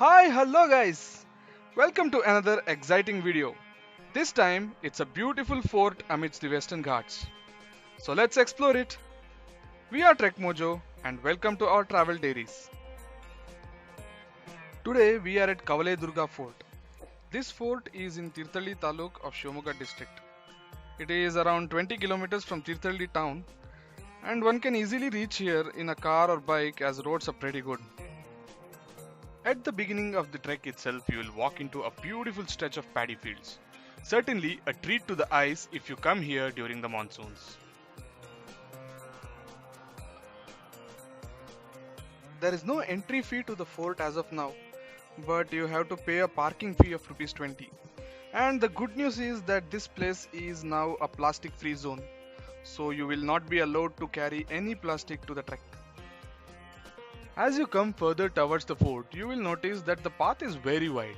Hi, hello guys. Welcome to another exciting video. This time it's a beautiful fort amidst the Western Ghats. So let's explore it. We are Trek Mojo and welcome to our travel diaries. Today we are at Kavale Durga Fort. This fort is in Tirthalli Taluk of Shivamogga district. It is around 20 kilometers from Tirthalli town and one can easily reach here in a car or bike as roads are pretty good. At the beginning of the trek itself, you will walk into a beautiful stretch of paddy fields. Certainly a treat to the eyes if you come here during the monsoons. There is no entry fee to the fort as of now, but you have to pay a parking fee of rupees 20. And the good news is that this place is now a plastic free zone, so you will not be allowed to carry any plastic to the trek. As you come further towards the fort, you will notice that the path is very wide.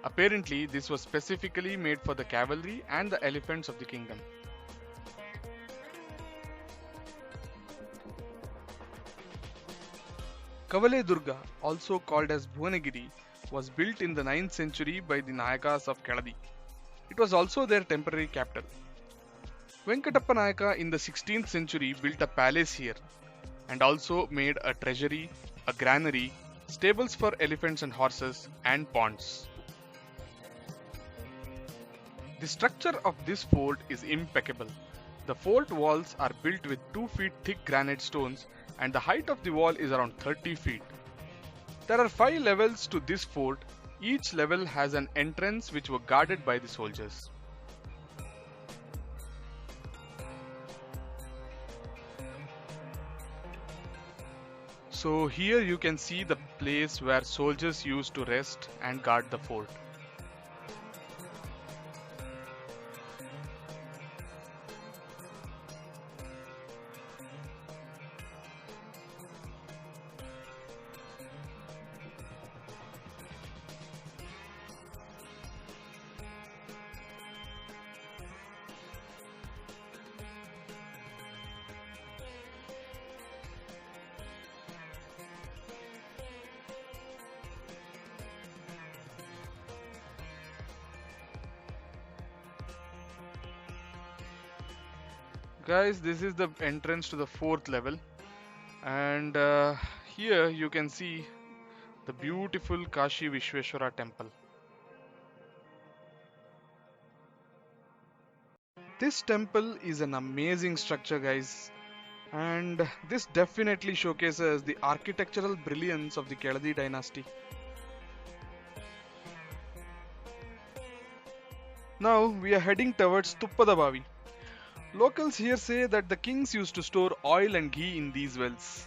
Apparently, this was specifically made for the cavalry and the elephants of the kingdom. Kavale Durga, also called as Bhuvanagiri, was built in the 9th century by the Nayakas of Keladi. It was also their temporary capital. Venkatappa Nayaka in the 16th century built a palace here and also made a treasury, a granary, stables for elephants and horses, and ponds. The structure of this fort is impeccable. The fort walls are built with 2 feet thick granite stones and the height of the wall is around 30 feet. There are 5 levels to this fort. Each level has an entrance which were guarded by the soldiers. So here you can see the place where soldiers used to rest and guard the fort. Guys, this is the entrance to the 4th level and here you can see the beautiful Kashi Vishweshwara temple. This temple is an amazing structure guys, and this definitely showcases the architectural brilliance of the Keladi dynasty. Now we are heading towards Tuppadabavi. Locals here say that the kings used to store oil and ghee in these wells.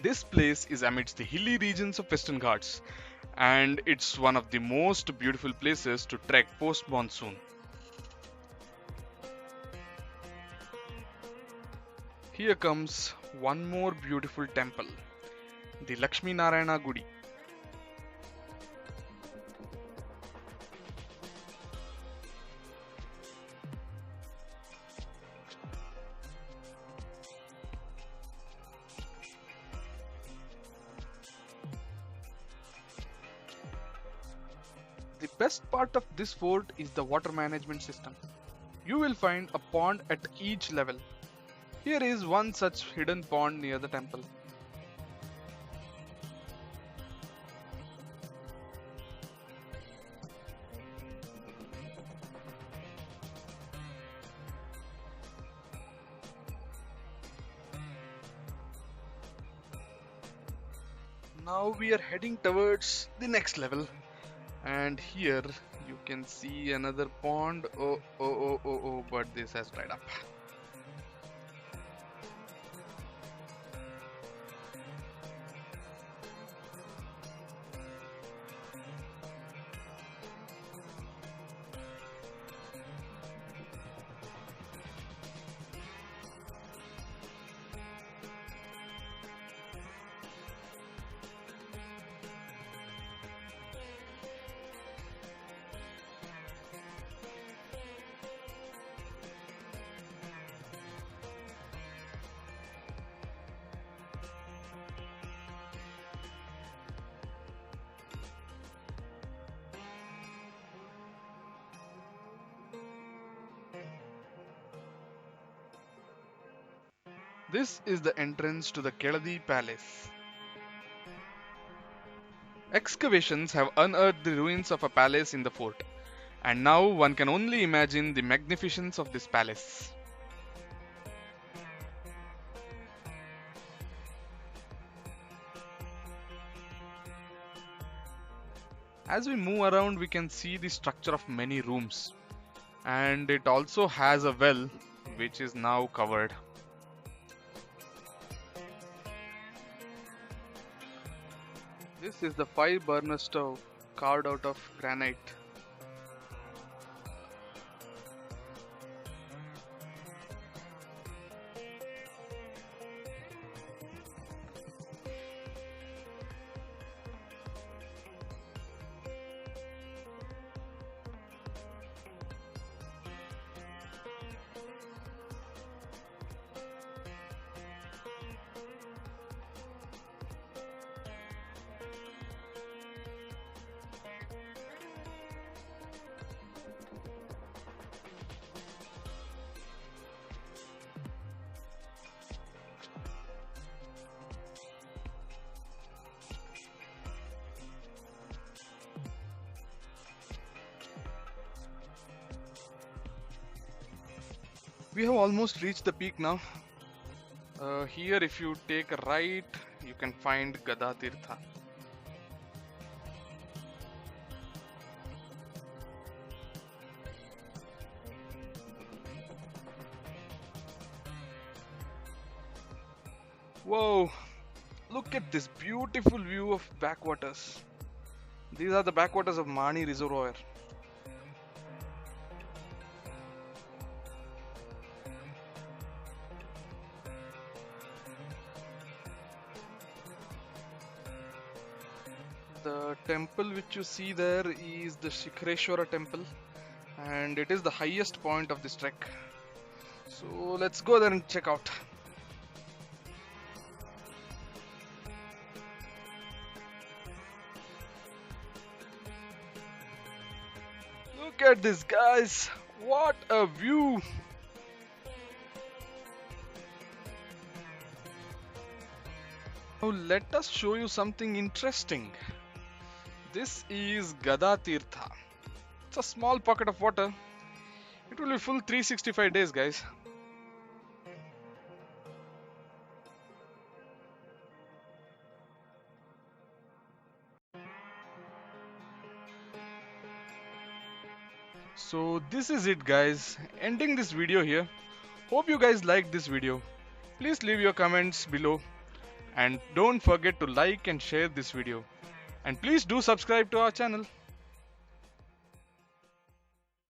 This place is amidst the hilly regions of Western Ghats and it's one of the most beautiful places to trek post monsoon. Here comes one more beautiful temple, the Lakshmi Narayana Gudi. The best part of this fort is the water management system. You will find a pond at each level. Here is one such hidden pond near the temple. Now we are heading towards the next level. And here you can see another pond. Oh, but this has dried up. This is the entrance to the Keladi Palace. Excavations have unearthed the ruins of a palace in the fort, and now one can only imagine the magnificence of this palace. As we move around, we can see the structure of many rooms, and it also has a well which is now covered. This is the 5 burner stove carved out of granite. We have almost reached the peak now. Here, if you take a right, you can find Gada Tirtha. Whoa! Look at this beautiful view of backwaters. These are the backwaters of Mani Reservoir. The temple which you see there is the Shikhareshwara temple, and it is the highest point of this trek. So let's go there and check out. Look at this, guys! What a view! Now let us show you something interesting. This is Gada Tirtha. It's a small pocket of water. It will be full 365 days, guys. So this is it, guys. Ending this video here. Hope you guys liked this video. Please leave your comments below. And don't forget to like and share this video. And please do subscribe to our channel.